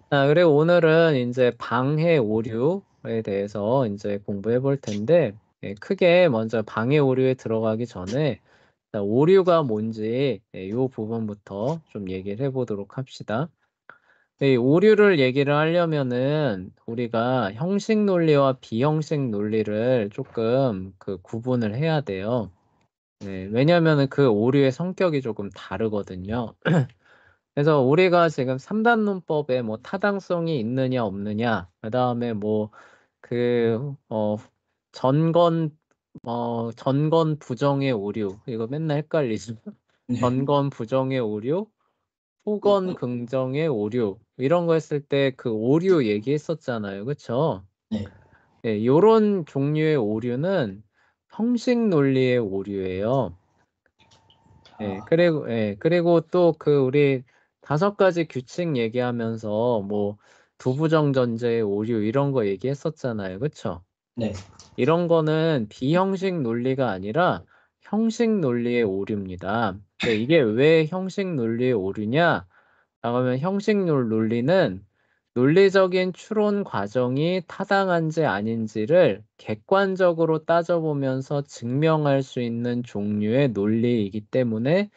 그리고 오늘은 이제 방해 오류에 대해서 이제 공부해 볼 텐데, 크게 먼저 방해 오류에 들어가기 전에 자, 오류가 뭔지 이 부분부터 좀 얘기를 해보도록 합시다. 이 오류를 얘기를 하려면은 우리가 형식 논리와 비형식 논리를 조금 그 구분을 해야 돼요. 네, 왜냐면은 그 오류의 성격이 조금 다르거든요. 그래서 우리가 지금 3단 논법에 뭐 타당성이 있느냐 없느냐, 그다음에 뭐 그 전건 전건 부정의 오류 이거 맨날 헷갈리죠. 네, 전건 부정의 오류, 후건 긍정의 오류 이런 거 했을 때 그 오류 얘기했었잖아요. 그쵸? 네. 예, 요런 종류의 오류는 형식 논리의 오류예요. 아, 그리고 또 그 우리 5가지 규칙 얘기하면서 뭐 두부정 전제의 오류 이런 거 얘기했었잖아요. 그쵸? 네. 이런 거는 비형식 논리가 아니라 형식 논리의 오류입니다. 이게 왜 형식 논리의 오류냐? 그러면 형식 논리는 논리적인 추론 과정이 타당한지 아닌지를 객관적으로 따져보면서 증명할 수 있는 종류의 논리이기 때문에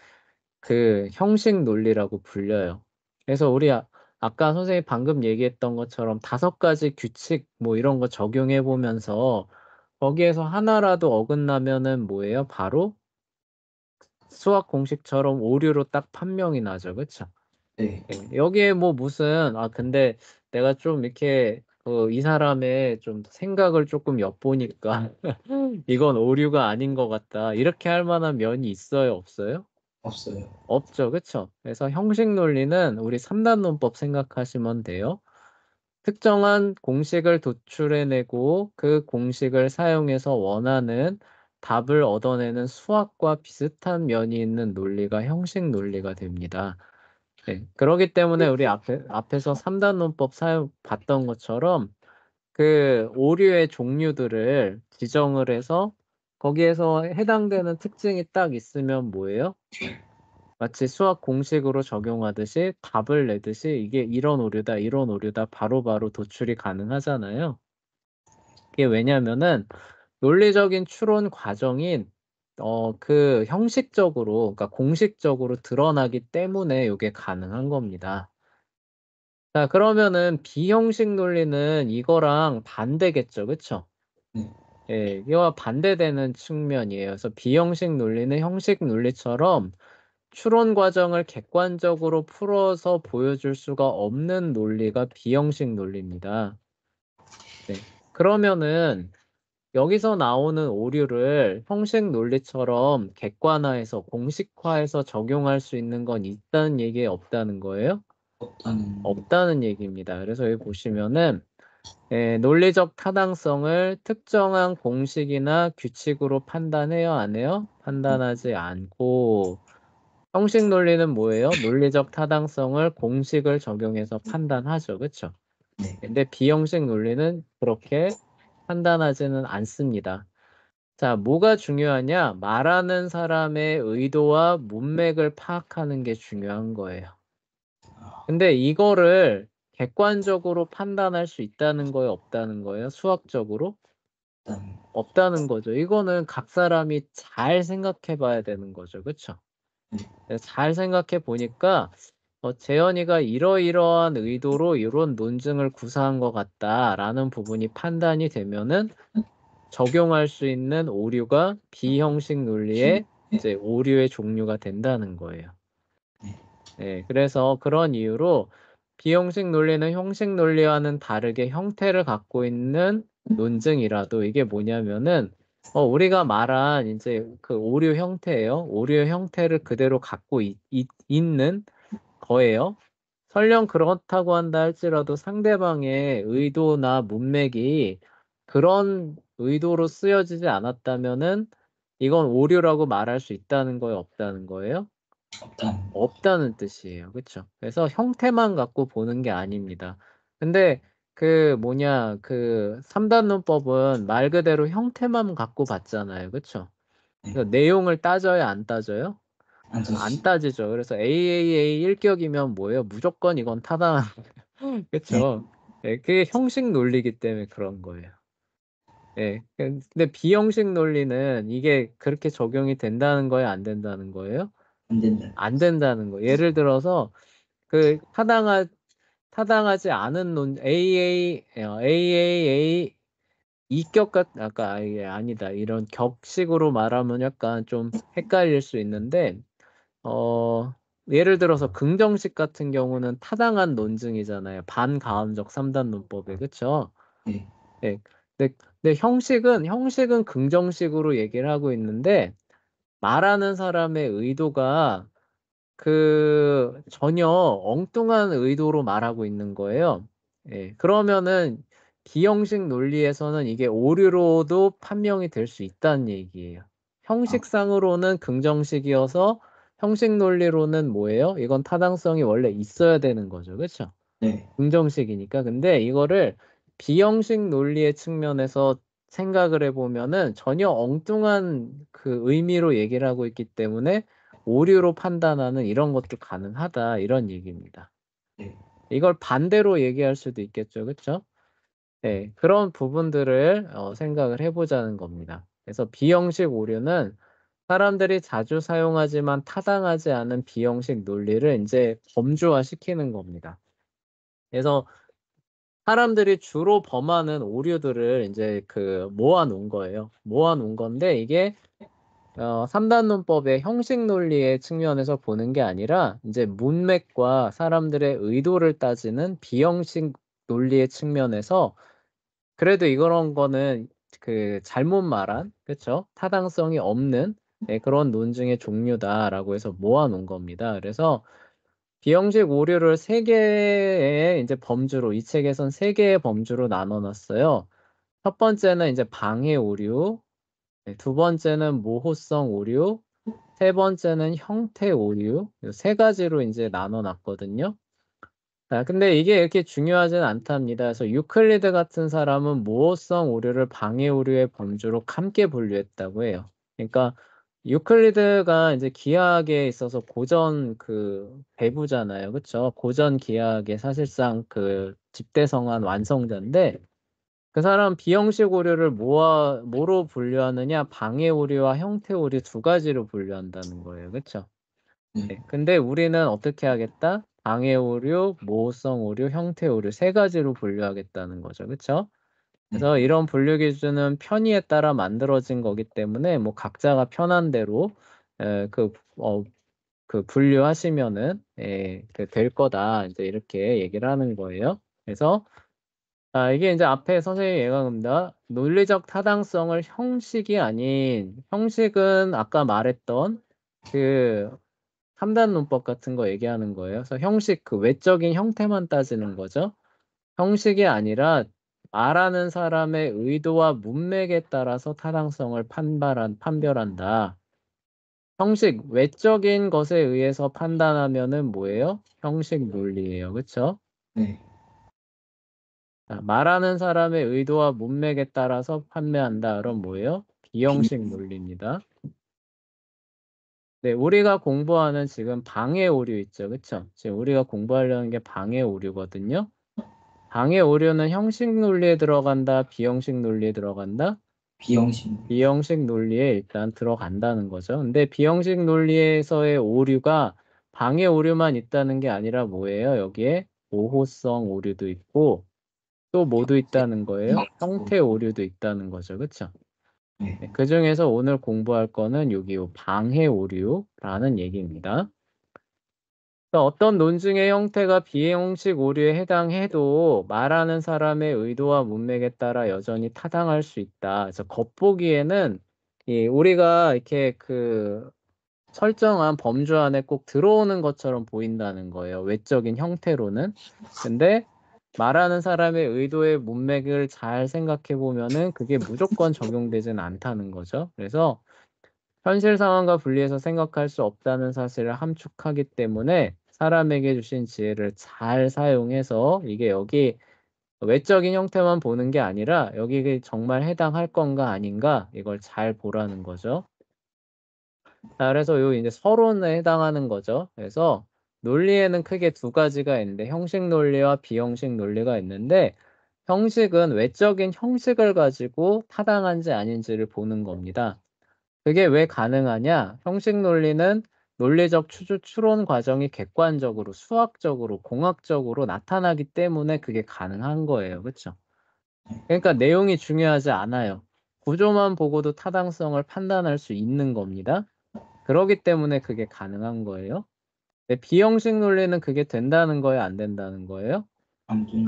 그 형식 논리라고 불려요. 그래서 우리 아까 선생님이 방금 얘기했던 것처럼 5가지 규칙 뭐 이런 거 적용해 보면서 거기에서 하나라도 어긋나면은 뭐예요? 바로 수학 공식처럼 오류로 딱 판명이 나죠. 그쵸? 네. 여기에 뭐 무슨 근데 내가 좀 이렇게 이 사람의 좀 생각을 조금 엿보니까 이건 오류가 아닌 것 같다. 이렇게 할 만한 면이 있어요, 없어요? 없어요. 없죠, 그쵸? 그래서 형식 논리는 우리 3단 논법 생각하시면 돼요. 특정한 공식을 도출해내고 그 공식을 사용해서 원하는 답을 얻어내는 수학과 비슷한 면이 있는 논리가 형식 논리가 됩니다. 네, 그렇기 때문에 우리 앞에서 3단 논법 봤던 것처럼 그 오류의 종류들을 지정을 해서 거기에서 해당되는 특징이 딱 있으면 뭐예요? 마치 수학 공식으로 적용하듯이 답을 내듯이 이게 이런 오류다, 이런 오류다 바로바로 도출이 가능하잖아요. 이게 왜냐면은 논리적인 추론 과정인 그 형식적으로, 그러니까 공식적으로 드러나기 때문에 이게 가능한 겁니다. 자, 그러면은 비형식 논리는 이거랑 반대겠죠, 그쵸? 네. 예, 이와 반대되는 측면이에요. 그래서 비형식 논리는 형식 논리처럼 추론 과정을 객관적으로 풀어서 보여줄 수가 없는 논리가 비형식 논리입니다. 네. 그러면은 여기서 나오는 오류를 형식 논리처럼 객관화해서 공식화해서 적용할 수 있는 건 있다는 얘기에 없다는 거예요? 없다는, 없다는 얘기입니다. 그래서 여기 보시면은 논리적 타당성을 특정한 공식이나 규칙으로 판단해요, 안 해요? 판단하지 않고 형식 논리는 뭐예요? 논리적 타당성을 공식을 적용해서 판단하죠. 그렇죠? 네. 근데 비형식 논리는 그렇게 판단하지는 않습니다. 자, 뭐가 중요하냐? 말하는 사람의 의도와 문맥을 파악하는 게 중요한 거예요. 근데 이거를 객관적으로 판단할 수 있다는 거예요, 없다는 거예요? 수학적으로? 일단, 없다는 거죠. 이거는 각 사람이 잘 생각해 봐야 되는 거죠. 그렇죠? 잘 생각해 보니까 재현이가 이러이러한 의도로 이런 논증을 구사한 것 같다라는 부분이 판단이 되면은 적용할 수 있는 오류가 비형식 논리의 이제 오류의 종류가 된다는 거예요. 네, 그래서 그런 이유로 비형식 논리는 형식 논리와는 다르게 형태를 갖고 있는 논증이라도 이게 뭐냐면은 우리가 말한 이제 그 오류 형태예요. 오류 형태를 그대로 갖고 있는 거예요. 설령 그렇다고 한다 할지라도 상대방의 의도나 문맥이 그런 의도로 쓰여지지 않았다면은 이건 오류라고 말할 수 있다는 거예요, 없다는 거예요? 없다는, 없다는 뜻이에요. 그렇죠? 그래서 형태만 갖고 보는 게 아닙니다. 근데 그 뭐냐 그 3단 논법은 말 그대로 형태만 갖고 봤잖아요. 그렇죠? 네. 그래서 내용을 따져야 안 따져요? 안 앉아주시, 따지죠. 그래서 AAA 1격이면 뭐예요? 무조건 이건 타당 그쵸? 예, 그게 형식 논리이기 때문에 그런 거예요. 예. 근데 비형식 논리는 이게 그렇게 적용이 된다는 거예요, 안 된다는 거예요? 안 된다는 안 거죠. 된다는 거예요. 예를 들어서 그 타당하지 않은 AAA 이격 아까 이게 아니다. 이런 격식으로 말하면 약간 좀 헷갈릴 수 있는데 어 예를 들어서 긍정식 같은 경우는 타당한 논증이잖아요. 반가함적 3단 논법에. 그쵸? 네. 예. 근데 형식은 긍정식으로 얘기를 하고 있는데 말하는 사람의 의도가 전혀 엉뚱한 의도로 말하고 있는 거예요. 예. 그러면은 비형식 논리에서는 이게 오류로도 판명이 될 수 있다는 얘기예요. 아, 형식상으로는 긍정식이어서 형식 논리로는 뭐예요? 이건 타당성이 원래 있어야 되는 거죠. 그쵸? 네. 긍정식이니까. 근데 이거를 비형식 논리의 측면에서 생각을 해보면은 전혀 엉뚱한 그 의미로 얘기를 하고 있기 때문에 오류로 판단하는 이런 것도 가능하다. 이런 얘기입니다. 네. 이걸 반대로 얘기할 수도 있겠죠. 그쵸? 네, 그런 부분들을 생각을 해보자는 겁니다. 그래서 비형식 오류는 사람들이 자주 사용하지만 타당하지 않은 비형식 논리를 이제 범주화시키는 겁니다. 그래서 사람들이 주로 범하는 오류들을 이제 모아 놓은 거예요. 모아 놓은 건데 이게 3단 논법의 형식 논리의 측면에서 보는 게 아니라 이제 문맥과 사람들의 의도를 따지는 비형식 논리의 측면에서 그래도 이런 거는 잘못 말한, 그쵸? 타당성이 없는 그런 논증의 종류다라고 해서 모아 놓은 겁니다. 그래서 비형식 오류를 세 개의 이제 범주로, 이 책에선 세 개의 범주로 나눠 놨어요. 첫 번째는 이제 방해 오류, 두 번째는 모호성 오류, 세 번째는 형태 오류, 이 세 가지로 이제 나눠 놨거든요. 자, 근데 이게 이렇게 중요하진 않답니다. 그래서 유클리드 같은 사람은 모호성 오류를 방해 오류의 범주로 함께 분류했다고 해요. 그러니까 유클리드가 이제 기하학에 있어서 고전 배부잖아요. 그쵸? 고전 기하학의 사실상 집대성한 완성자인데 그 사람 비형식 오류를 뭐로 분류하느냐? 방해 오류와 형태 오류 두 가지로 분류한다는 거예요. 그쵸? 네. 네, 근데 우리는 어떻게 하겠다? 방해 오류, 모호성 오류, 형태 오류 세 가지로 분류하겠다는 거죠. 그쵸? 네. 그래서 이런 분류 기준은 편의에 따라 만들어진 거기 때문에 뭐 각자가 편한 대로 에, 분류하시면은 될 거다. 이제 이렇게 얘기를 하는 거예요. 그래서 이게 이제 앞에 선생님이 얘기합니다. 논리적 타당성을 형식이 아닌 형식은 아까 말했던 그 3단 논법 같은 거 얘기하는 거예요. 그래서 형식 외적인 형태만 따지는 거죠. 형식이 아니라 말하는 사람의 의도와 문맥에 따라서 타당성을 판별한다. 형식, 외적인 것에 의해서 판단하면은 뭐예요? 형식 논리예요. 그쵸? 네. 자, 말하는 사람의 의도와 문맥에 따라서 판매한다. 그럼 뭐예요? 비형식 논리입니다. 네, 우리가 공부하는 지금 방해 오류 있죠. 그쵸? 지금 우리가 공부하려는 게 방해 오류거든요. 방해 오류는 형식 논리에 들어간다, 비형식 논리에 들어간다? 비형식. 비형식 논리에 일단 들어간다는 거죠. 근데 비형식 논리에서의 오류가 방해 오류만 있다는 게 아니라 뭐예요? 여기에 모호성 오류도 있고 또 뭐도 있다는 거예요? 형태 오류도 있다는 거죠. 그쵸? 네. 네, 그중에서 오늘 공부할 거는 여기 방해 오류라는 얘기입니다. 그러니까 어떤 논증의 형태가 비형식 오류에 해당해도 말하는 사람의 의도와 문맥에 따라 여전히 타당할 수 있다. 그래서 겉보기에는 우리가 이렇게 설정한 범주 안에 꼭 들어오는 것처럼 보인다는 거예요. 외적인 형태로는. 근데 말하는 사람의 의도의 문맥을 잘 생각해 보면은 그게 무조건 적용되진 않다는 거죠. 그래서 현실 상황과 분리해서 생각할 수 없다는 사실을 함축하기 때문에 사람에게 주신 지혜를 잘 사용해서 이게 여기 외적인 형태만 보는 게 아니라 여기 정말 해당할 건가 아닌가 이걸 잘 보라는 거죠. 자, 그래서 요 이제 서론에 해당하는 거죠. 그래서 논리에는 크게 두 가지가 있는데 형식 논리와 비형식 논리가 있는데 형식은 외적인 형식을 가지고 타당한지 아닌지를 보는 겁니다. 그게 왜 가능하냐? 형식 논리는 논리적 추론 과정이 객관적으로, 수학적으로, 공학적으로 나타나기 때문에 그게 가능한 거예요. 그렇죠? 그러니까 내용이 중요하지 않아요. 구조만 보고도 타당성을 판단할 수 있는 겁니다. 그러기 때문에 그게 가능한 거예요. 근데 비형식 논리는 그게 된다는 거예요, 안 된다는 거예요?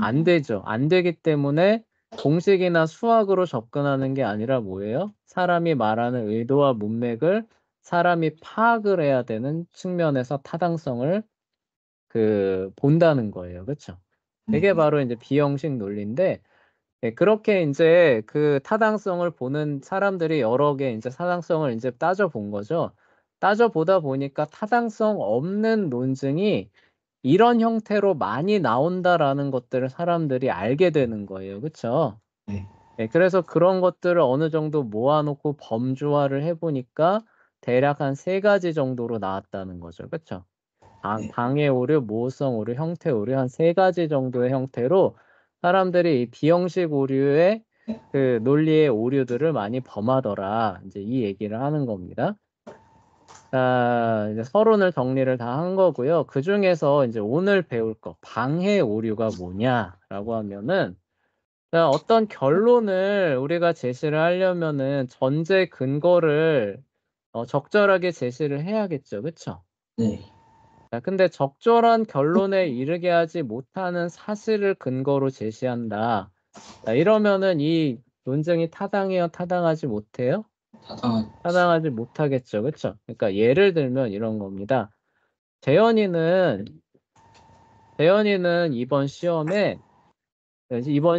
안 되죠. 안 되기 때문에 공식이나 수학으로 접근하는 게 아니라 뭐예요? 사람이 말하는 의도와 문맥을 사람이 파악을 해야 되는 측면에서 타당성을 본다는 거예요. 그렇죠? 이게 네. 바로 이제 비형식 논리인데 네, 그렇게 이제 그 타당성을 보는 사람들이 여러 개 이제 타당성을 이제 따져본 거죠. 따져보다 보니까 타당성 없는 논증이 이런 형태로 많이 나온다라는 것들을 사람들이 알게 되는 거예요. 그렇죠? 네. 네, 그래서 그런 것들을 어느 정도 모아놓고 범주화를 해보니까 대략 한 3가지 정도로 나왔다는 거죠. 그렇죠? 네. 방해 오류, 모호성 오류, 형태 오류 한 3가지 정도의 형태로 사람들이 이 비형식 오류의 그 논리의 오류들을 많이 범하더라. 이제 이 얘기를 하는 겁니다. 자, 이제 서론을 정리를 다 한 거고요. 그 중에서 이제 오늘 배울 거, 방해 오류가 뭐냐라고 하면은, 자, 어떤 결론을 우리가 제시를 하려면은 전제 근거를 적절하게 제시를 해야겠죠. 그쵸? 네. 자, 근데 적절한 결론에 이르게 하지 못하는 사실을 근거로 제시한다. 자, 이러면은 이 논증이 타당해요? 타당하지 못해요? 타당한. 타당하지 못하겠죠. 그쵸? 그러니까 예를 들면 이런 겁니다. 재현이는 이번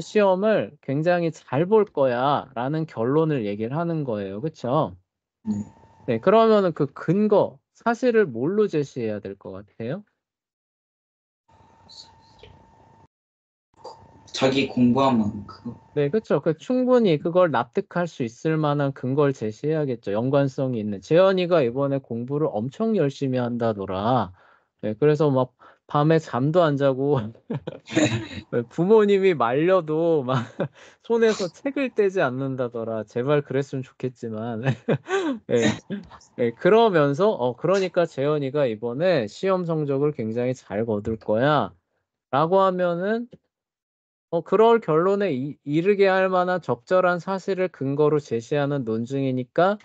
시험을 굉장히 잘 볼 거야 라는 결론을 얘기를 하는 거예요. 그쵸? 네. 네, 그러면은 그 근거, 사실을 뭘로 제시해야 될 것 같아요? 자기 공부한 만큼. 네, 그쵸. 충분히 그걸 납득할 수 있을 만한 근거를 제시해야겠죠. 연관성이 있는. 재현이가 이번에 공부를 엄청 열심히 한다더라. 네, 그래서 막 밤에 잠도 안 자고 부모님이 말려도 막 손에서 책을 떼지 않는다더라. 제발 그랬으면 좋겠지만. 네, 네, 그러면서, 그러니까 재현이가 이번에 시험 성적을 굉장히 잘 거둘 거야. 라고 하면은, 그럴 결론에 이르게 할 만한 적절한 사실을 근거로 제시하는 논증이니까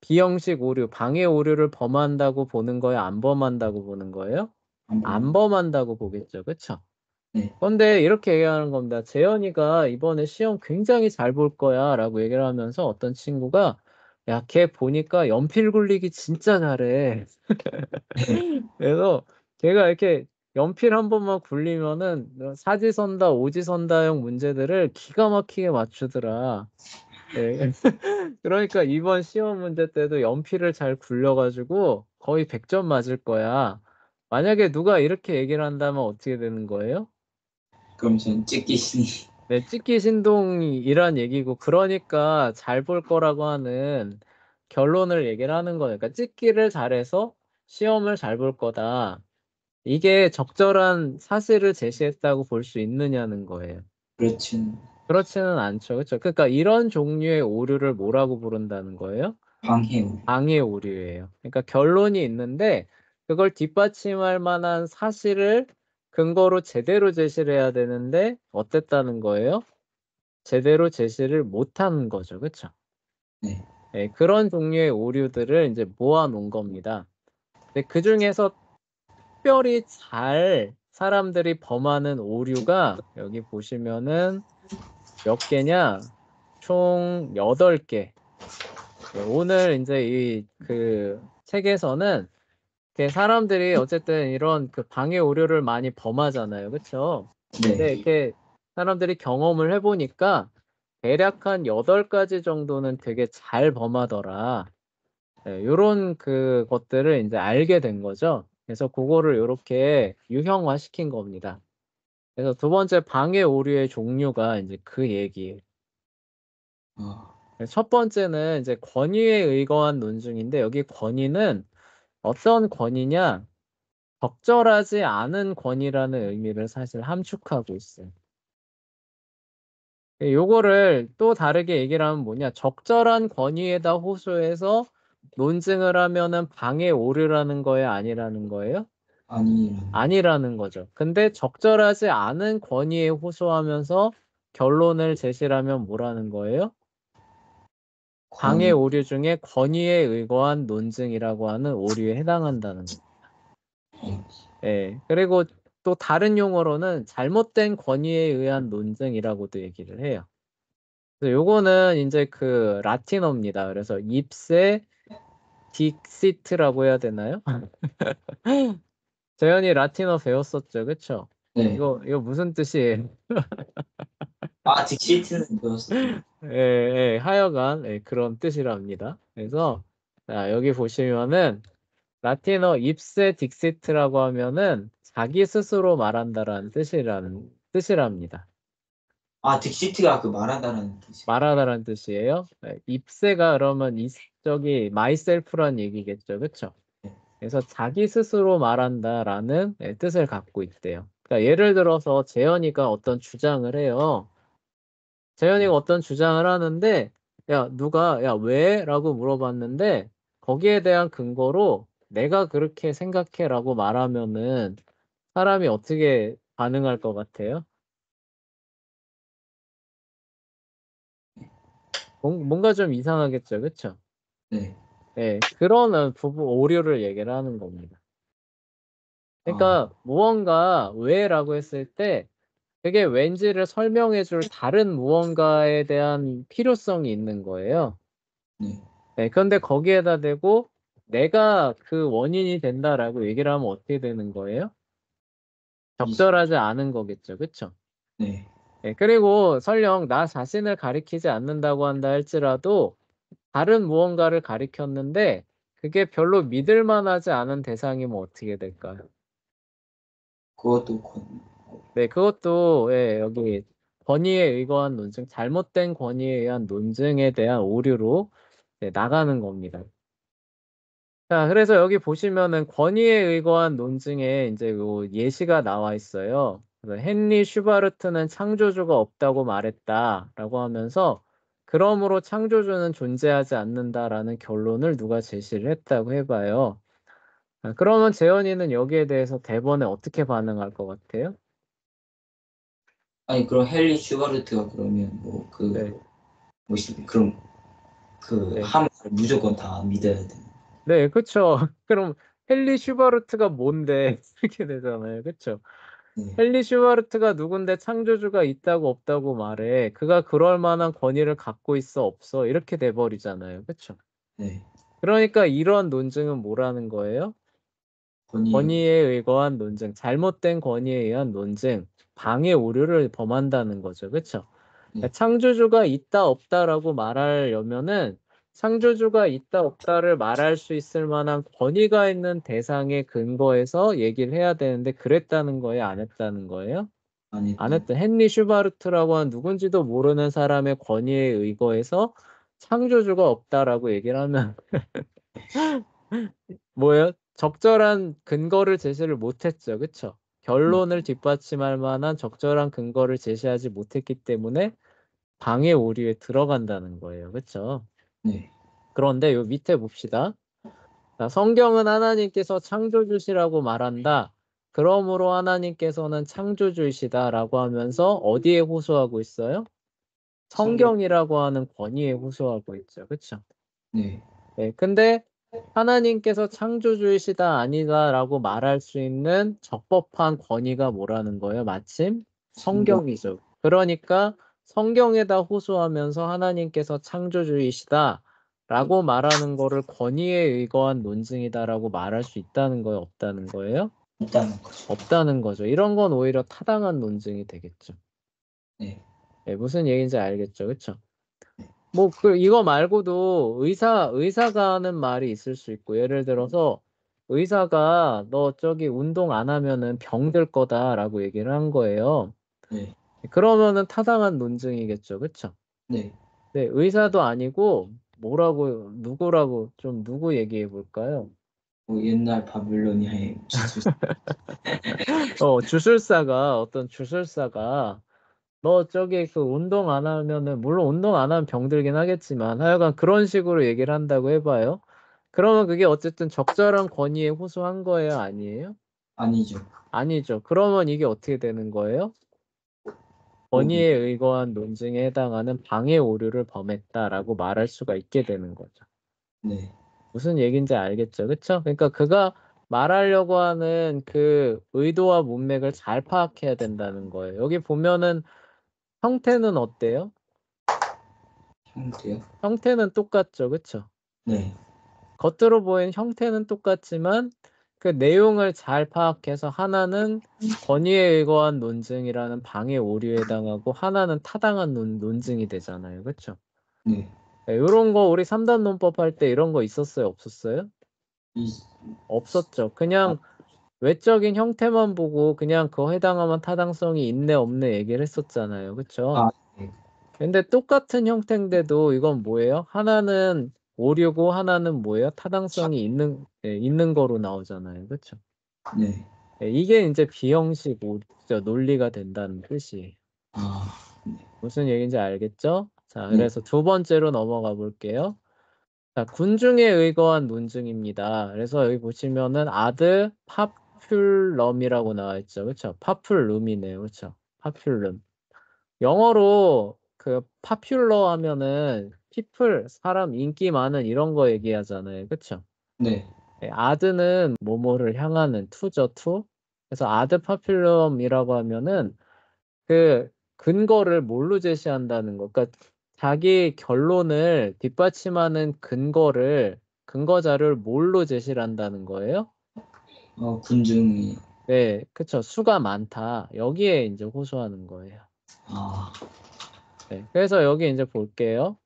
비형식 오류, 방해 오류를 범한다고 보는 거예요? 안 범한다고 보는 거예요? 안 한번. 범한다고 보겠죠. 그쵸? 네. 그런데 이렇게 얘기하는 겁니다. 재현이가 이번에 시험 굉장히 잘 볼 거야 라고 얘기를 하면서 어떤 친구가 야, 걔 보니까 연필 굴리기 진짜 잘해. 그래서 걔가 이렇게 연필 한 번만 굴리면은 사지선다, 오지선다형 문제들을 기가 막히게 맞추더라. 네. 그러니까 이번 시험 문제 때도 연필을 잘 굴려가지고 거의 100점 맞을 거야. 만약에 누가 이렇게 얘기를 한다면 어떻게 되는 거예요? 그럼 전 찍기신이. 네, 찍기 신동이란 얘기고, 그러니까 잘 볼 거라고 하는 결론을 얘기를 하는 거예요. 그러니까 찍기를 잘해서 시험을 잘 볼 거다. 이게 적절한 사실을 제시했다고 볼 수 있느냐는 거예요. 그렇진. 그렇지는 않죠. 그렇죠? 그러니까 이런 종류의 오류를 뭐라고 부른다는 거예요? 방해요. 방해 오류예요. 그러니까 결론이 있는데 그걸 뒷받침할 만한 사실을 근거로 제대로 제시를 해야 되는데 어땠다는 거예요? 제대로 제시를 못하는 거죠. 그렇죠? 네. 네, 그런 종류의 오류들을 이제 모아 놓은 겁니다. 근데 그 중에서 특별히 잘 사람들이 범하는 오류가 여기 보시면은 몇 개냐? 총 8개. 네, 오늘 이제 이 책에서는 사람들이 어쨌든 이런 방해 오류를 많이 범하잖아요. 그렇죠? 근데 네. 이렇게 사람들이 경험을 해보니까 대략 한 8가지 정도는 되게 잘 범하더라. 네, 요런 것들을 이제 알게 된 거죠. 그래서 그거를 이렇게 유형화 시킨 겁니다. 그래서 두 번째 방해 오류의 종류가 이제 그 얘기예요. 아, 첫 번째는 이제 권위에 의거한 논증인데 여기 권위는 어떤 권위냐? 적절하지 않은 권위라는 의미를 사실 함축하고 있어요. 요거를 또 다르게 얘기를 하면 뭐냐? 적절한 권위에다 호소해서 논증을 하면은 방해 오류라는 거예요? 아니라는 거예요? 아니라는 아니라는 거죠. 근데 적절하지 않은 권위에 호소하면서 결론을 제시하면 뭐라는 거예요? 방해 권위. 오류 중에 권위에 의거한 논증이라고 하는 오류에 해당한다는 거예요. 예. 예. 그리고 또 다른 용어로는 잘못된 권위에 의한 논증이라고도 얘기를 해요. 그래서 요거는 이제 그 라틴어입니다. 그래서 ipse dixit라고 해야 되나요? 재현이 라틴어 배웠었죠, 그쵸? 네. 이거 무슨 뜻이에요? 아, 딕시트는 배웠었습니다. 예, 예, 하여간 예, 그런 뜻이랍니다. 그래서 자, 여기 보시면은 라틴어 ipse dixit라고 하면은 자기 스스로 말한다라는 뜻이랍니다. 아, 딕시트가 그 말한다는 뜻이. 말하다라는 뜻이에요. 네, ipse가 그러면 저기 myself란 얘기겠죠, 그쵸? 네. 그래서 자기 스스로 말한다라는 네, 뜻을 갖고 있대요. 그러니까 예를 들어서 재현이가 어떤 주장을 해요. 재현이가 어떤 주장을 하는데 야 누가 야 왜? 라고 물어봤는데 거기에 대한 근거로 내가 그렇게 생각해라고 말하면은 사람이 어떻게 반응할 것 같아요? 뭔가 좀 이상하겠죠, 그쵸? 네. 네, 그런 부분 오류를 얘기를 하는 겁니다. 아, 그러니까 무언가 왜라고 했을 때 그게 왠지를 설명해 줄 다른 무언가에 대한 필요성이 있는 거예요. 네. 네, 그런데 거기에다 대고 내가 그 원인이 된다라고 얘기를 하면 어떻게 되는 거예요? 이제, 적절하지 않은 거겠죠. 그쵸? 네. 네, 그리고 설령 나 자신을 가리키지 않는다고 한다 할지라도 다른 무언가를 가리켰는데 그게 별로 믿을 만하지 않은 대상이면 어떻게 될까요? 그것도 네, 그것도 예, 여기 권위에 의거한 논증, 잘못된 권위에 의한 논증에 대한 오류로 네, 나가는 겁니다. 자, 그래서 여기 보시면은 권위에 의거한 논증에 이제 요 예시가 나와 있어요. 그래서 헨리 슈바르트는 창조주가 없다고 말했다라고 하면서 그러므로 창조주는 존재하지 않는다라는 결론을 누가 제시를 했다고 해봐요. 아, 그러면 재현이는 여기에 대해서 대번에 어떻게 반응할 것 같아요? 아니, 그럼 헨리 슈가르트가 그러면 네, 뭐지, 그럼 네. 하면 무조건 다 믿어야 되는. 네, 그쵸. 그럼 헨리 슈바르트가 뭔데? 이렇게 되잖아요. 그쵸? 네. 헨리 슈바르트가 누군데 창조주가 있다고 없다고 말해. 그가 그럴 만한 권위를 갖고 있어 없어. 이렇게 돼버리잖아요. 그쵸? 네. 그러니까 이런 논증은 뭐라는 거예요? 권위. 권위에 의거한 논증, 잘못된 권위에 의한 논증, 방해 오류를 범한다는 거죠. 그쵸? 네. 창조주가 있다 없다라고 말하려면은 창조주가 있다 없다를 말할 수 있을 만한 권위가 있는 대상의 근거에서 얘기를 해야 되는데 그랬다는 거예요, 안 했다는 거예요? 안 안 했다. 했다. 헨리 슈바르트라고 하는 누군지도 모르는 사람의 권위에 의거해서 창조주가 없다라고 얘기를 하면 뭐예요? 적절한 근거를 제시를 못했죠, 그쵸? 네. 결론을 뒷받침할 만한 적절한 근거를 제시하지 못했기 때문에 방해 오류에 들어간다는 거예요. 그쵸? 네. 그런데 요 밑에 봅시다. 자, 성경은 하나님께서 창조주시라고 말한다. 그러므로 하나님께서는 창조주이시다라고 하면서 어디에 호소하고 있어요? 창조. 성경이라고 하는 권위에 호소하고 있죠. 그쵸? 네. 네, 근데 하나님께서 창조주이시다 아니다라고 말할 수 있는 적법한 권위가 뭐라는 거예요? 마침 성경. 성경이죠. 그러니까 성경에다 호소하면서 하나님께서 창조주이시다라고 말하는 거를 권위에 의거한 논증이다라고 말할 수 있다는 거예요? 없다는 거예요? 있다는 거죠. 없다는 거죠. 이런 건 오히려 타당한 논증이 되겠죠. 네. 네, 무슨 얘기인지 알겠죠? 그렇죠? 뭐, 이거 말고도 의사가 하는 말이 있을 수 있고, 예를 들어서, 의사가 너 저기 운동 안 하면은 병들 거다라고 얘기를 한 거예요. 네. 그러면은 타당한 논증이겠죠. 그쵸? 네. 네, 의사도 아니고, 누구라고, 좀 누구 얘기해 볼까요? 뭐 옛날 바빌로니아의 주술. 어떤 주술사가 너 저기 그 운동 안 하면은 물론 운동 안 하면 병들긴 하겠지만 하여간 그런 식으로 얘기를 한다고 해봐요. 그러면 그게 어쨌든 적절한 권위에 호소한 거예요, 아니에요? 아니죠. 아니죠. 그러면 이게 어떻게 되는 거예요? 오류. 권위에 의거한 논증에 해당하는 방해 오류를 범했다라고 말할 수가 있게 되는 거죠. 네. 무슨 얘기인지 알겠죠? 그쵸? 그러니까 그가 말하려고 하는 그 의도와 문맥을 잘 파악해야 된다는 거예요. 여기 보면은 형태는 어때요? 형태요? 형태는 똑같죠. 그쵸? 네. 겉으로 보이는 형태는 똑같지만 그 내용을 잘 파악해서 하나는 권위에 의거한 논증이라는 방해 오류에 해당하고 하나는 타당한 논증이 되잖아요. 그쵸? 네. 네, 이런 거 우리 3단 논법 할 때 이런 거 있었어요? 없었어요? 이, 없었죠. 아, 그냥 외적인 형태만 보고 그냥 그거 해당하면 타당성이 있네 없네 얘기를 했었잖아요. 그쵸? 네. 근데 똑같은 형태인데도 이건 뭐예요? 하나는 오류고 하나는 뭐예요? 타당성이 있는 거로 나오잖아요. 그쵸? 네. 네, 이게 이제 비형식 논리가 된다는 뜻이에요. 아, 네. 무슨 얘기인지 알겠죠? 자, 네. 그래서 두 번째로 넘어가 볼게요. 자, 군중에 의거한 논증입니다. 그래서 여기 보시면은 아드 파퓰럼이라고 나와 있죠. 그렇죠? 파퓰룸이네요. 그렇죠? 파퓰룸. 영어로 그 파퓰러 하면은 people 사람 인기 많은 이런 거 얘기하잖아요. 그렇죠? 네. 아드는 뭐뭐를 향하는 투죠, 투. 그래서 아드 파퓰럼이라고 하면은 그 근거를 뭘로 제시한다는 거. 그러니까 자기 결론을 뒷받침하는 근거 자료를 뭘로 제시를 한다는 거예요? 군중이, 네, 그쵸. 수가 많다. 여기에 이제 호소하는 거예요. 아, 네, 그래서 여기 이제 볼게요.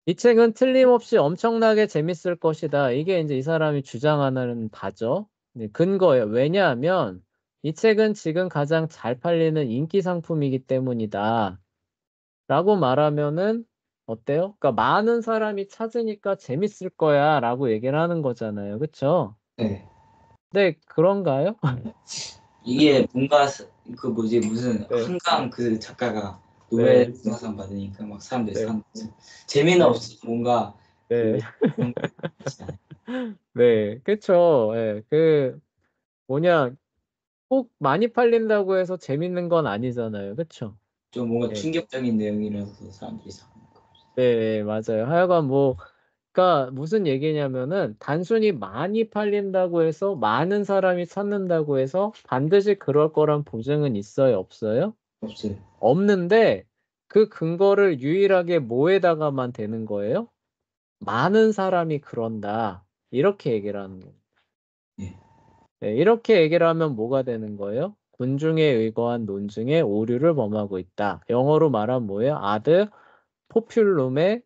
이 책은 틀림없이 엄청나게 재밌을 것이다. 이게 이제 이 사람이 주장하는 바죠. 네, 근거예요. 왜냐하면 이 책은 지금 가장 잘 팔리는 인기 상품이기 때문이다. 라고 말하면은 어때요? 그러니까 많은 사람이 찾으니까 재밌을 거야 라고 얘기를 하는 거잖아요. 그쵸? 네. 네, 그런가요? 이게 뭔가 그 뭐지 무슨 네, 한강 그 작가가 노벨 네, 문학상 받으니까 막 사람들이 네, 산 재미는 네, 없어 뭔가 네, 그 그런 거 있지 않아요? 네, 그쵸. 예, 그, 뭐냐, 꼭 많이 팔린다고 해서 재밌는 건 아니잖아요. 그쵸? 좀 뭔가 예, 충격적인 내용이라서 사람들이 사는 거. 네, 맞아요. 하여간 뭐, 그러니까 무슨 얘기냐면은 단순히 많이 팔린다고 해서 많은 사람이 찾는다고 해서 반드시 그럴 거란 보증은 있어요, 없어요? 없어요. 없는데 그 근거를 유일하게 뭐에다가만 되는 거예요? 많은 사람이 그런다. 이렇게 얘기를 하는 거예요. 예. 네, 이렇게 얘기를 하면 뭐가 되는 거예요? 군중에 의거한 논증에 오류를 범하고 있다. 영어로 말하면 뭐예요? 아드 포퓰룸의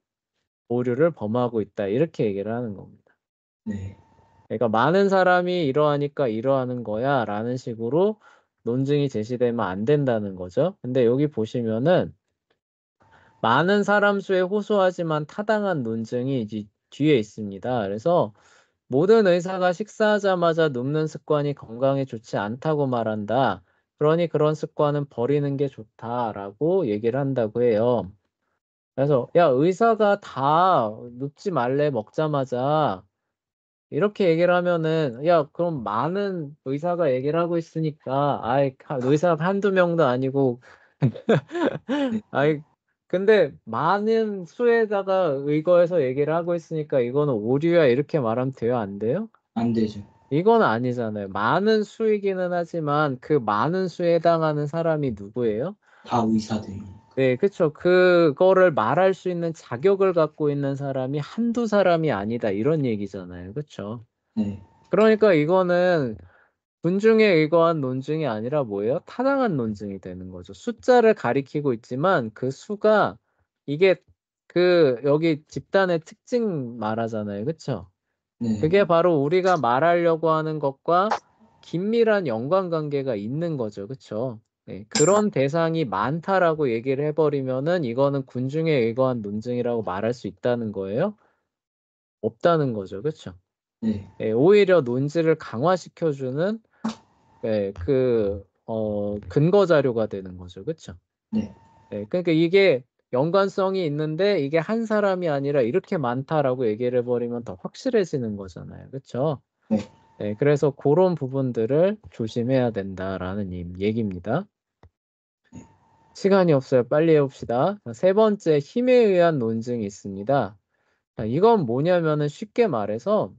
오류를 범하고 있다. 이렇게 얘기를 하는 겁니다. 네. 그러니까 많은 사람이 이러하니까 이러하는 거야 라는 식으로 논증이 제시되면 안 된다는 거죠. 근데 여기 보시면은 많은 사람 수에 호소하지만 타당한 논증이 이제 뒤에 있습니다. 그래서 모든 의사가 식사하자마자 눕는 습관이 건강에 좋지 않다고 말한다. 그러니 그런 습관은 버리는 게 좋다라고 얘기를 한다고 해요. 그래서 야, 의사가 다 눕지 말래 먹자마자 이렇게 얘기를 하면은 야, 그럼 많은 의사가 얘기를 하고 있으니까 아이 의사가 한두 명도 아니고 네. 아이 근데 많은 수에다가 의거해서 얘기를 하고 있으니까 이거는 오류야 이렇게 말하면 돼요, 안 돼요? 안 되죠. 이건 아니잖아요. 많은 수이기는 하지만 그 많은 수에 해당하는 사람이 누구예요? 다 의사들이. 네, 그쵸. 그거를 말할 수 있는 자격을 갖고 있는 사람이 한두 사람이 아니다. 이런 얘기잖아요. 그쵸. 네. 그러니까 이거는 군중에 의거한 논증이 아니라 뭐예요? 타당한 논증이 되는 거죠. 숫자를 가리키고 있지만 그 수가 이게 그 여기 집단의 특징 말하잖아요. 그쵸? 네. 그게 바로 우리가 말하려고 하는 것과 긴밀한 연관관계가 있는 거죠. 그쵸? 네, 그런 대상이 많다라고 얘기를 해버리면은 이거는 군중에 의거한 논증이라고 말할 수 있다는 거예요? 없다는 거죠. 그쵸? 네. 예, 오히려 논지를 강화시켜주는 예, 근거 자료가 되는 거죠. 그쵸? 네. 예, 그러니까 이게 연관성이 있는데 이게 한 사람이 아니라 이렇게 많다라고 얘기를 해버리면 더 확실해지는 거잖아요. 그쵸? 네. 예, 그래서 그런 부분들을 조심해야 된다라는 얘기입니다. 시간이 없어요. 빨리 해봅시다. 자, 세 번째, 힘에 의한 논증이 있습니다. 자, 이건 뭐냐면은 쉽게 말해서,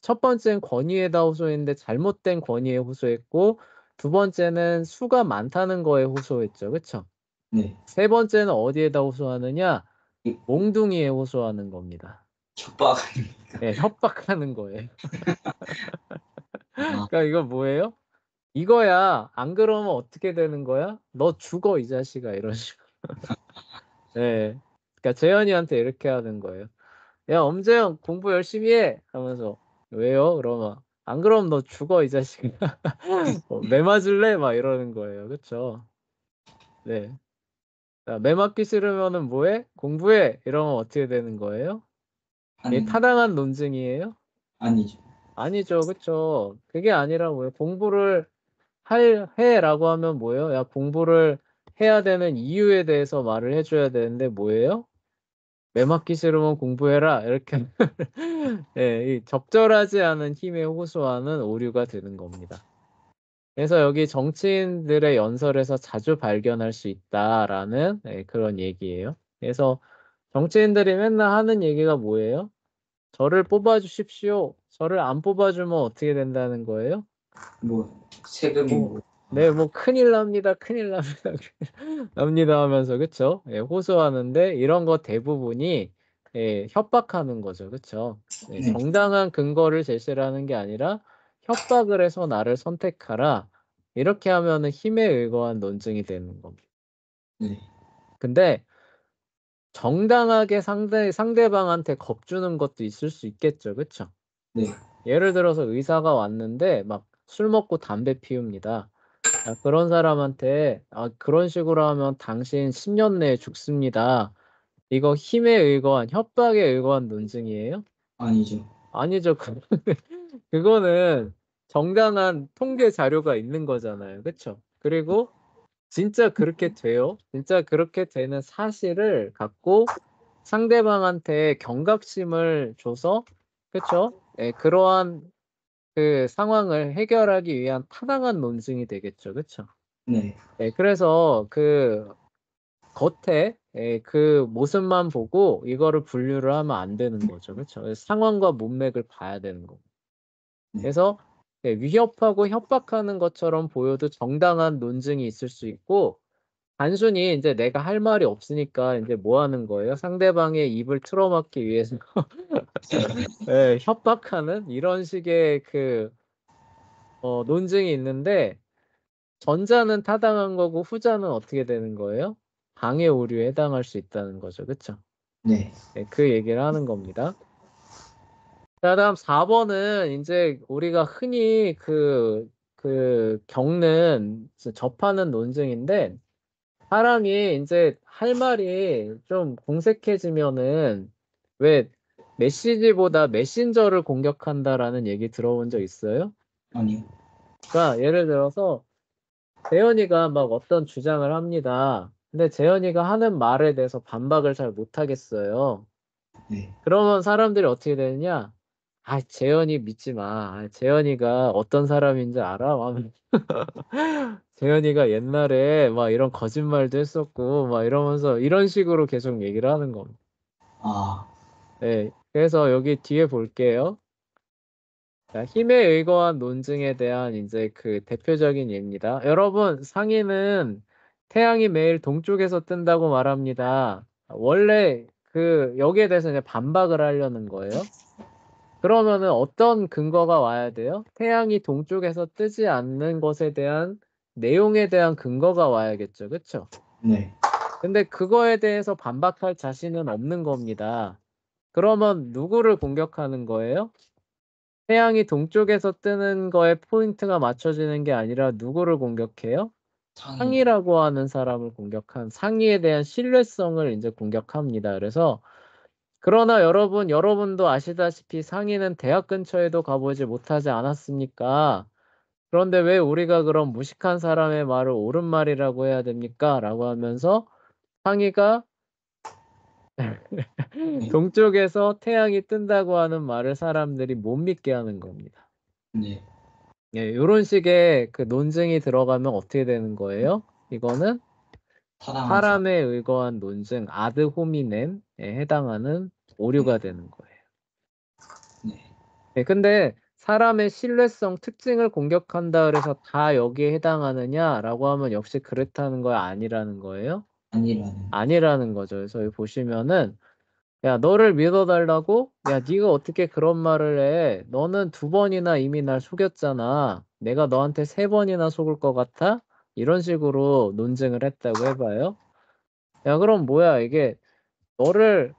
첫 번째는 권위에다 호소했는데 잘못된 권위에 호소했고, 두 번째는 수가 많다는 거에 호소했죠. 그쵸? 네. 세 번째는 어디에다 호소하느냐? 이- 몽둥이에 호소하는 겁니다. 협박. 네, 협박하는 거예요. 아, 그러니까 이거 뭐예요? 이거야. 안 그러면 어떻게 되는 거야? 너 죽어, 이 자식아. 이런 식으로. 네. 그러니까 재현이한테 이렇게 하는 거예요. 야, 엄재영 공부 열심히 해! 하면서 왜요? 그러면 안 그러면 너 죽어, 이 자식아. 매 맞을래? 막 이러는 거예요. 그쵸? 네. 자, 매 맞기 싫으면은 뭐해? 공부해! 이러면 어떻게 되는 거예요? 이 하는 타당한 논증이에요? 아니죠. 아니죠. 그쵸? 그게 아니라 뭐예요? 공부를 해라고 하면 뭐예요? 야, 공부를 해야 되는 이유에 대해서 말을 해줘야 되는데 뭐예요? 매 맞기 싫으면 공부해라. 이렇게 예, 이 적절하지 않은 힘에 호소하는 오류가 되는 겁니다. 그래서 여기 정치인들의 연설에서 자주 발견할 수 있다라는 그런 얘기예요. 그래서 정치인들이 맨날 하는 얘기가 뭐예요? 저를 뽑아주십시오. 저를 안 뽑아주면 어떻게 된다는 거예요? 뭐 세금이 뭐, 뭐 네, 뭐 큰일 납니다. 큰일 납니다. 납니다 하면서 그쵸? 예, 호소하는데 이런 거 대부분이 협박하는 거죠. 그쵸? 네, 네. 정당한 근거를 제시하는 게 아니라 협박을 해서 나를 선택하라. 이렇게 하면은 힘에 의거한 논증이 되는 겁니다. 네. 근데 정당하게 상대방한테 겁주는 것도 있을 수 있겠죠. 그쵸? 네. 예를 들어서 의사가 왔는데 막 술 먹고 담배 피웁니다. 그런 사람한테 그런 식으로 하면 당신 10년 내에 죽습니다. 이거 힘에 의거한 협박에 의거한 논증이에요? 아니죠. 아니죠. 그거는 정당한 통계 자료가 있는 거잖아요. 그쵸? 그리고 진짜 그렇게 돼요. 진짜 그렇게 되는 사실을 갖고 상대방한테 경각심을 줘서 그쵸? 예, 그러한 그 상황을 해결하기 위한 타당한 논증이 되겠죠. 그쵸? 네. 네, 그래서 그 겉에 그 모습만 보고 이거를 분류를 하면 안 되는 거죠. 그렇죠? 그래서 상황과 문맥을 봐야 되는 거고. 네. 그래서 위협하고 협박하는 것처럼 보여도 정당한 논증이 있을 수 있고 단순히 이제 내가 할 말이 없으니까 이제 뭐 하는 거예요? 상대방의 입을 틀어막기 위해서 협박하는 이런 식의 논증이 있는데 전자는 타당한 거고 후자는 어떻게 되는 거예요? 방해 오류에 해당할 수 있다는 거죠. 그쵸? 네. 네, 그 얘기를 하는 겁니다. 자, 다음 4번은 이제 우리가 흔히 겪는, 접하는 논증인데, 사람이 이제 할 말이 좀 공색해지면은, 왜 메시지보다 메신저를 공격한다라는 얘기 들어본 적 있어요? 아니요. 그러니까 예를 들어서, 재현이가 막 어떤 주장을 합니다. 근데 재현이가 하는 말에 대해서 반박을 잘 못하겠어요. 네. 그러면 사람들이 어떻게 되느냐? 재현이 믿지 마. 재현이가 어떤 사람인지 알아? 하면 재현이가 옛날에 막 이런 거짓말도 했었고, 막 이러면서 이런 식으로 계속 얘기를 하는 겁니다. 아, 네. 그래서 여기 뒤에 볼게요. 자, 힘에 의거한 논증에 대한 이제 그 대표적인 예입니다. 여러분, 상인은 태양이 매일 동쪽에서 뜬다고 말합니다. 원래 여기에 대해서 이제 반박을 하려는 거예요. 그러면은 어떤 근거가 와야 돼요? 태양이 동쪽에서 뜨지 않는 것에 대한 내용에 대한 근거가 와야겠죠. 그쵸? 네. 근데 그거에 대해서 반박할 자신은 없는 겁니다. 그러면 누구를 공격하는 거예요? 태양이 동쪽에서 뜨는 거에 포인트가 맞춰지는 게 아니라 누구를 공격해요? 상인. 상이라고 하는 사람을 상이에 대한 신뢰성을 이제 공격합니다. 그래서 그러나 여러분도 아시다시피 상인은 대학 근처에도 가보지 못하지 않았습니까? 그런데 왜 우리가 그런 무식한 사람의 말을 옳은 말이라고 해야 됩니까? 라고 하면서 상희가 네. 동쪽에서 태양이 뜬다고 하는 말을 사람들이 못 믿게 하는 겁니다. 네. 예, 이런 식의 그 논증이 들어가면 어떻게 되는 거예요? 이거는 타당하지. 사람에 의거한 논증, 아드 호미넴에 해당하는 오류가 되는 거예요. 네. 네, 근데 사람의 신뢰성 특징을 공격한다 그래서 다 여기에 해당하느냐라고 하면 역시 그렇다는 거야, 아니라는 거예요? 아니라는. 아니라는 거죠. 그래서 여기 보시면은 야, 너를 믿어달라고? 야, 네가 어떻게 그런 말을 해? 너는 2번이나 이미 날 속였잖아. 내가 너한테 3번이나 속을 것 같아? 이런 식으로 논증을 했다고 해봐요. 야, 그럼 뭐야? 이게 너를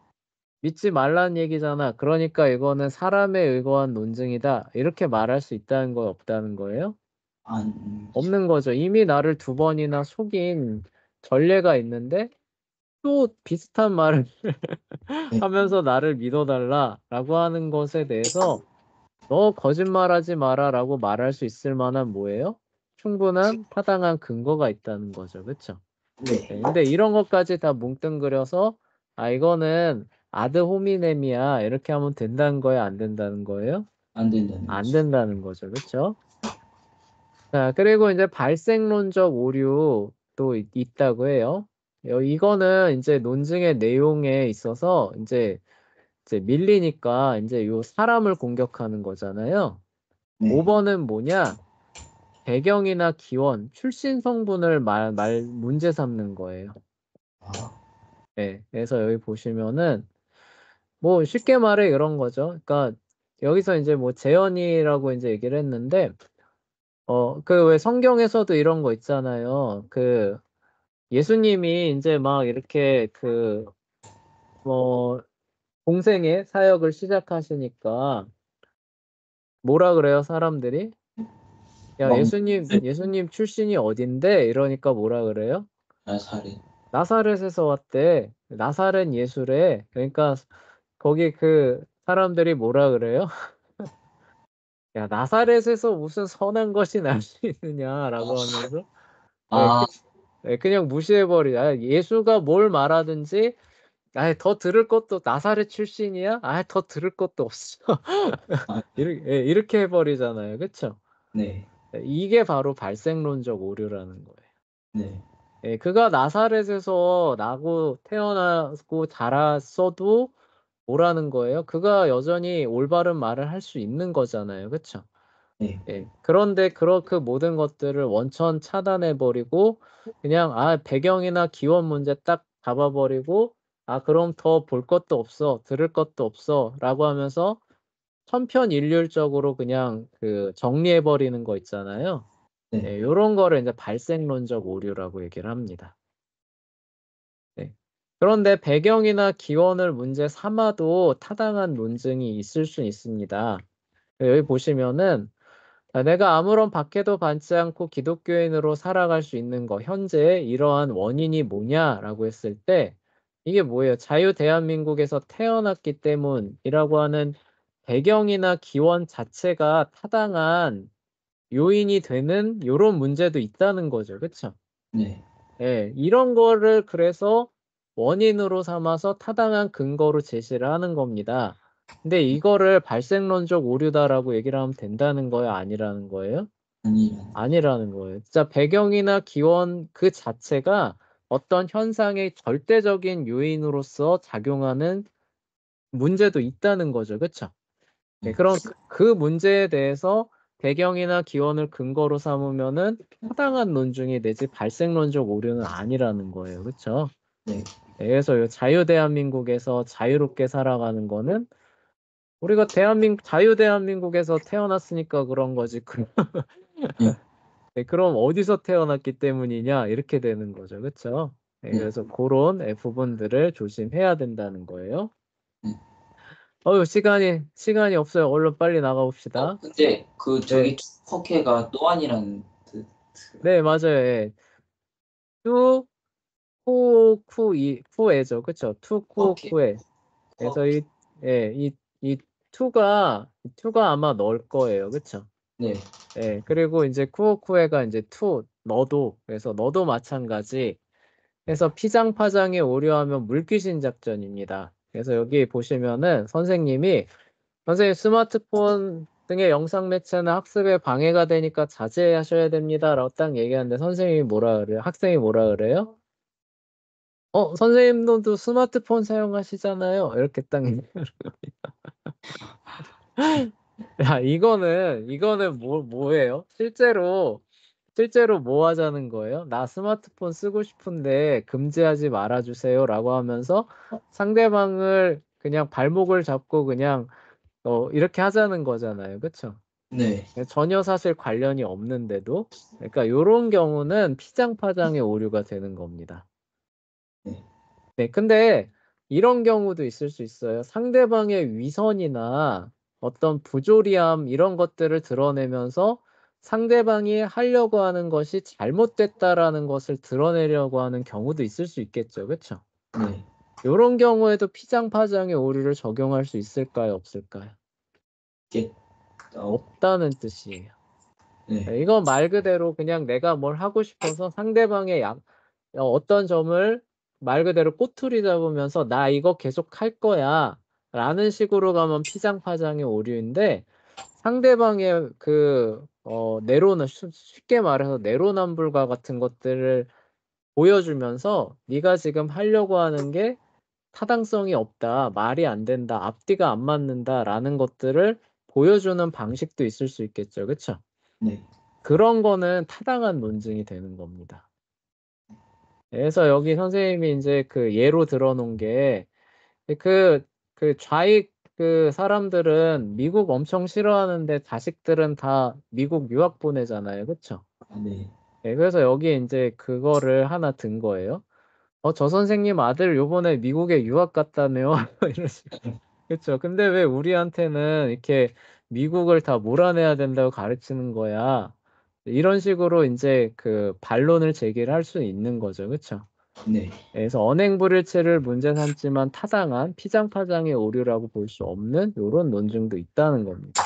믿지 말라는 얘기잖아. 그러니까 이거는 사람에 의거한 논증이다. 이렇게 말할 수 있다는 거예요? 없다는 거예요? 아니죠. 없는 거죠. 이미 나를 2번이나 속인 전례가 있는데 또 비슷한 말을 네. 하면서 나를 믿어달라라고 하는 것에 대해서 너 거짓말하지 마라라고 말할 수 있을 만한 뭐예요? 충분한 타당한 근거가 있다는 거죠. 그렇죠? 네. 네, 근데 이런 것까지 다 뭉뚱그려서 아 이거는 아드 호미넴이야 이렇게 하면 된다는 거예요? 안 된다는 거예요? 안 된다는 안 거죠. 된다는 거죠. 그렇죠? 자, 그리고 이제 발생론적 오류도 있다고 해요. 이거는 이제 논증의 내용에 있어서 이제 밀리니까 이제 요 사람을 공격하는 거잖아요. 네. 5번은 뭐냐? 배경이나 기원, 출신 성분을 문제 삼는 거예요. 아, 네. 그래서 여기 보시면은 뭐 쉽게 말해 이런 거죠. 그러니까 여기서 이제 뭐 재현이라고 이제 얘기를 했는데 그 왜 성경에서도 이런 거 있잖아요. 그 예수님이 이제 막 이렇게 그 뭐 공생의 사역을 시작하시니까 뭐라 그래요, 사람들이? 야, 막 예수님 출신이 어딘데? 이러니까 뭐라 그래요? 나사렛. 나사렛에서 왔대. 나사렛 예수래. 그러니까 거기 그 사람들이 뭐라 그래요? 야, 나사렛에서 무슨 선한 것이 날 수 있느냐라고 하면서 예, 아, 그냥 무시해버리자. 예수가 뭘 말하든지 더 들을 것도 나사렛 출신이야? 더 들을 것도 없어. 아, 이렇게 해버리잖아요. 그쵸? 네. 이게 바로 발생론적 오류라는 거예요. 네. 예, 그가 나사렛에서 나고 태어나고 자랐어도 뭐라는 거예요? 그가 여전히 올바른 말을 할 수 있는 거잖아요. 그쵸? 네. 예. 그런데 그 모든 것들을 원천 차단해 버리고 그냥 배경이나 기원 문제 딱 잡아 버리고 그럼 더 볼 것도 없어. 들을 것도 없어라고 하면서 천편일률적으로 그냥 그 정리해 버리는 거 있잖아요. 네. 예, 요런 거를 이제 발생론적 오류라고 얘기를 합니다. 네. 그런데 배경이나 기원을 문제 삼아도 타당한 논증이 있을 수 있습니다. 여기 보시면은 내가 아무런 박해도 받지 않고 기독교인으로 살아갈 수 있는 거, 현재 이러한 원인이 뭐냐라고 했을 때 이게 뭐예요? 자유 대한민국에서 태어났기 때문이라고 하는 배경이나 기원 자체가 타당한 요인이 되는 요런 문제도 있다는 거죠. 그쵸? 네. 예, 이런 거를 그래서 원인으로 삼아서 타당한 근거로 제시를 하는 겁니다. 근데 이거를 발생론적 오류다라고 얘기를 하면 된다는 거예요? 아니라는 거예요? 아니라는. 아니라는 거예요. 진짜 배경이나 기원 그 자체가 어떤 현상의 절대적인 요인으로서 작용하는 문제도 있다는 거죠. 그쵸? 네, 네. 그럼 그 문제에 대해서 배경이나 기원을 근거로 삼으면은 타당한 논증이 내지 발생론적 오류는 아니라는 거예요. 그렇죠? 네. 그래서 이 자유 대한민국에서 자유롭게 살아가는 거는 우리가 자유 대한민국에서 태어났으니까 그런 거지. 네. 네, 그럼 어디서 태어났기 때문이냐? 이렇게 되는 거죠. 그렇죠? 네, 네. 그래서 그런 부분들을 조심해야 된다는 거예요. 네. 시간이 없어요. 얼른 빨리 나가 봅시다. 근데 그 네. 저기 투커케가 또한이라는 뜻. 네, 맞아요. 예. 투, 쿠에죠. 그쵸? 투, 쿠, 투커케. 쿠에. 그래서 이 2가 아마 넣을 거예요. 그쵸? 네. 예, 그리고 이제 쿠오쿠에가 이제 2, 너도. 그래서 너도 마찬가지. 해서 피장파장에 오류하면 물귀신 작전입니다. 그래서 여기 보시면은 선생님 스마트폰 등의 영상 매체는 학습에 방해가 되니까 자제하셔야 됩니다. 라고 딱 얘기하는데 선생님이 뭐라 그래요? 학생이 뭐라 그래요? 선생님도 스마트폰 사용하시잖아요. 이렇게 딱. 야, 이거는 뭐예요? 실제로 뭐 하자는 거예요? 나 스마트폰 쓰고 싶은데 금지하지 말아주세요. 라고 하면서 상대방을 그냥 발목을 잡고 그냥 이렇게 하자는 거잖아요. 그쵸? 네. 전혀 사실 관련이 없는데도. 그러니까 이런 경우는 피장파장의 오류가 되는 겁니다. 네. 네, 근데 이런 경우도 있을 수 있어요. 상대방의 위선이나 어떤 부조리함 이런 것들을 드러내면서 상대방이 하려고 하는 것이 잘못됐다라는 것을 드러내려고 하는 경우도 있을 수 있겠죠. 그렇죠? 네. 이런 경우에도 피장파장의 오류를 적용할 수 있을까요? 없을까요? 이게, 없다는 뜻이에요. 네. 이건 말 그대로 그냥 내가 뭘 하고 싶어서 상대방의 어떤 점을 말 그대로 꼬투리 잡으면서 나 이거 계속 할 거야 라는 식으로 가면 피장파장의 오류인데 상대방의 쉽게 말해서 내로남불과 같은 것들을 보여주면서 네가 지금 하려고 하는 게 타당성이 없다, 말이 안 된다, 앞뒤가 안 맞는다 라는 것들을 보여주는 방식도 있을 수 있겠죠. 그쵸? 네. 그런 거는 타당한 논증이 되는 겁니다. 그래서 여기 선생님이 이제 그 예로 들어놓은 게 그, 그 좌익 사람들은 미국 엄청 싫어하는데 자식들은 다 미국 유학 보내잖아요. 그쵸? 네. 네, 그래서 여기 이제 그거를 하나 든 거예요. 저 선생님 아들 요번에 미국에 유학 갔다네요. 이런 식으로. 그쵸? 근데 왜 우리한테는 이렇게 미국을 다 몰아내야 된다고 가르치는 거야? 이런 식으로 이제 그 반론을 제기를 할 수 있는 거죠. 그쵸? 네. 그래서 언행불일치를 문제 삼지만 타당한 피장파장의 오류라고 볼 수 없는 이런 논증도 있다는 겁니다.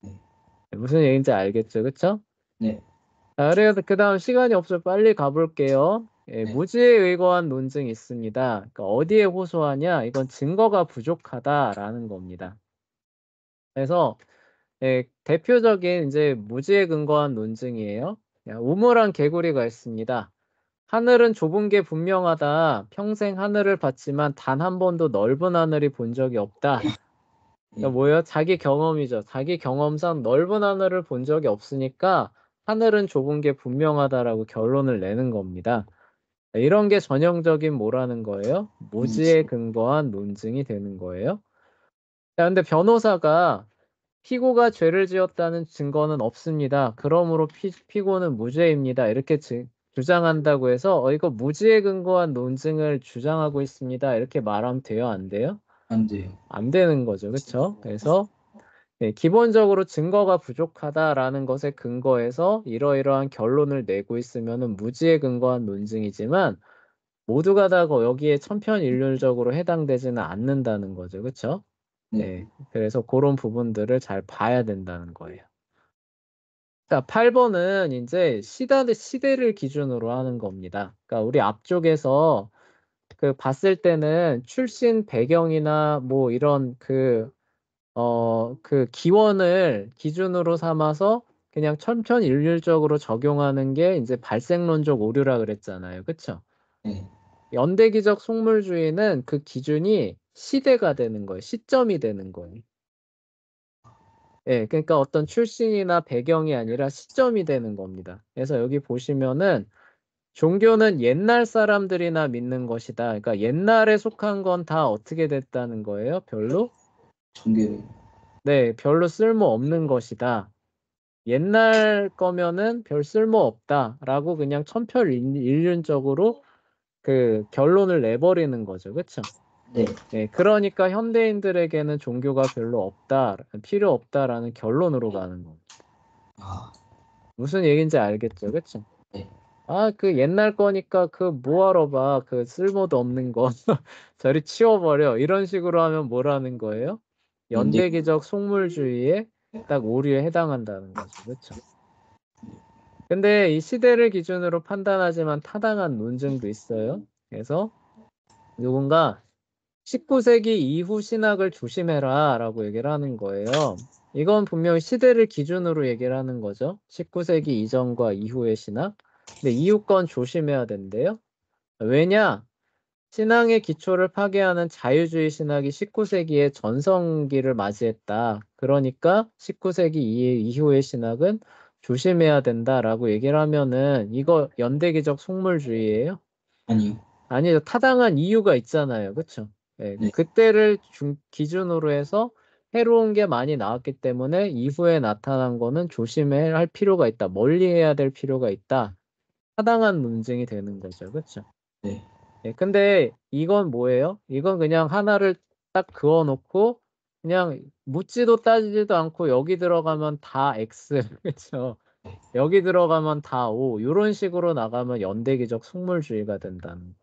네. 무슨 얘기인지 알겠죠? 그쵸? 네. 자, 그래서 그 다음 시간이 없어 빨리 가볼게요. 네. 무지에 의거한 논증이 있습니다. 그러니까 어디에 호소하냐? 이건 증거가 부족하다라는 겁니다. 그래서 대표적인 이제 무지에 근거한 논증이에요. 우물한 개구리가 있습니다. 하늘은 좁은 게 분명하다. 평생 하늘을 봤지만 단 한 번도 넓은 하늘이 본 적이 없다. 그러니까 뭐예요? 자기 경험이죠. 자기 경험상 넓은 하늘을 본 적이 없으니까 하늘은 좁은 게 분명하다라고 결론을 내는 겁니다. 이런 게 전형적인 뭐라는 거예요? 무지에 근거한 논증이 되는 거예요. 자, 근데 변호사가 피고가 죄를 지었다는 증거는 없습니다. 그러므로 피고는 무죄입니다. 이렇게 주장한다고 해서 이거 무지에 근거한 논증을 주장하고 있습니다. 이렇게 말하면 돼요? 안 돼요? 안 돼요. 안 되는 거죠. 그렇죠? 그래서 기본적으로 증거가 부족하다라는 것에 근거해서 이러이러한 결론을 내고 있으면은 무지에 근거한 논증이지만 모두가 다 여기에 천편일률적으로 해당되지는 않는다는 거죠. 그렇죠? 네. 예. 그래서 그런 부분들을 잘 봐야 된다는 거예요. 자, 8번은 이제 시대를 기준으로 하는 겁니다. 그러니까 우리 앞쪽에서 봤을 때는 출신 배경이나 뭐 이런 기원을 기준으로 삼아서 그냥 천편일률적으로 적용하는 게 이제 발생론적 오류라 그랬잖아요. 그쵸? 네. 연대기적 속물주의는 그 기준이 시대가 되는 거예요. 시점이 되는 거예요. 예, 그러니까 어떤 출신이나 배경이 아니라 시점이 되는 겁니다. 그래서 여기 보시면은 종교는 옛날 사람들이나 믿는 것이다. 그러니까 옛날에 속한 건 다 어떻게 됐다는 거예요? 별로? 종교를. 네, 별로 쓸모 없는 것이다. 옛날 거면은 별 쓸모 없다라고 그냥 천편일률적으로 그 결론을 내버리는 거죠. 그렇죠? 네. 네, 그러니까 현대인들에게는 종교가 별로 없다, 필요 없다라는 결론으로 가는 겁니다. 아, 무슨 얘기인지 알겠죠? 그렇죠? 네. 아, 그 옛날 거니까 그 뭐하러 봐. 그 쓸모도 없는 거. 저리 치워버려. 이런 식으로 하면 뭐라는 거예요? 연대 연대기적 속물주의에 딱 오류에 해당한다는 거죠. 그렇죠? 근데 이 시대를 기준으로 판단하지만 타당한 논증도 있어요. 그래서 누군가 19세기 이후 신학을 조심해라 라고 얘기를 하는 거예요. 이건 분명히 시대를 기준으로 얘기를 하는 거죠. 19세기 이전과 이후의 신학. 근데 이후 건 조심해야 된대요. 왜냐? 신앙의 기초를 파괴하는 자유주의 신학이 19세기의 전성기를 맞이했다. 그러니까 19세기 이후의 신학은 조심해야 된다라고 얘기를 하면은 이거 연대기적 속물주의예요? 아니요. 아니죠. 타당한 이유가 있잖아요. 그렇죠? 네, 네. 그때를 기준으로 해서 해로운 게 많이 나왔기 때문에 이후에 나타난 거는 조심해야 할 필요가 있다. 멀리해야 될 필요가 있다. 타당한 논증이 되는 거죠. 그렇죠? 네. 예, 근데 이건 뭐예요? 이건 그냥 하나를 딱 그어놓고 그냥 묻지도 따지지도 않고 여기 들어가면 다 X, 그렇죠? 여기 들어가면 다 O, 이런 식으로 나가면 연대기적 속물주의가 된다는.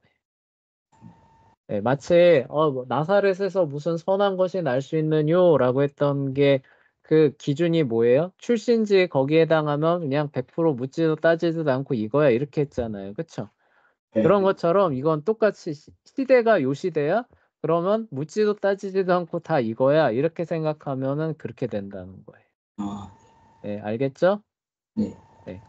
예, 마치 뭐 나사렛에서 무슨 선한 것이 날 수 있느냐라고 했던 게 그 기준이 뭐예요? 출신지 거기에 해당하면 그냥 100% 묻지도 따지지도 않고 이거야 이렇게 했잖아요. 그렇죠? 네. 그런 것처럼 이건 똑같이 시대가 요 시대야? 그러면 묻지도 따지지도 않고 다 이거야. 이렇게 생각하면은 그렇게 된다는 거예요. 아, 네, 알겠죠? 네. 네.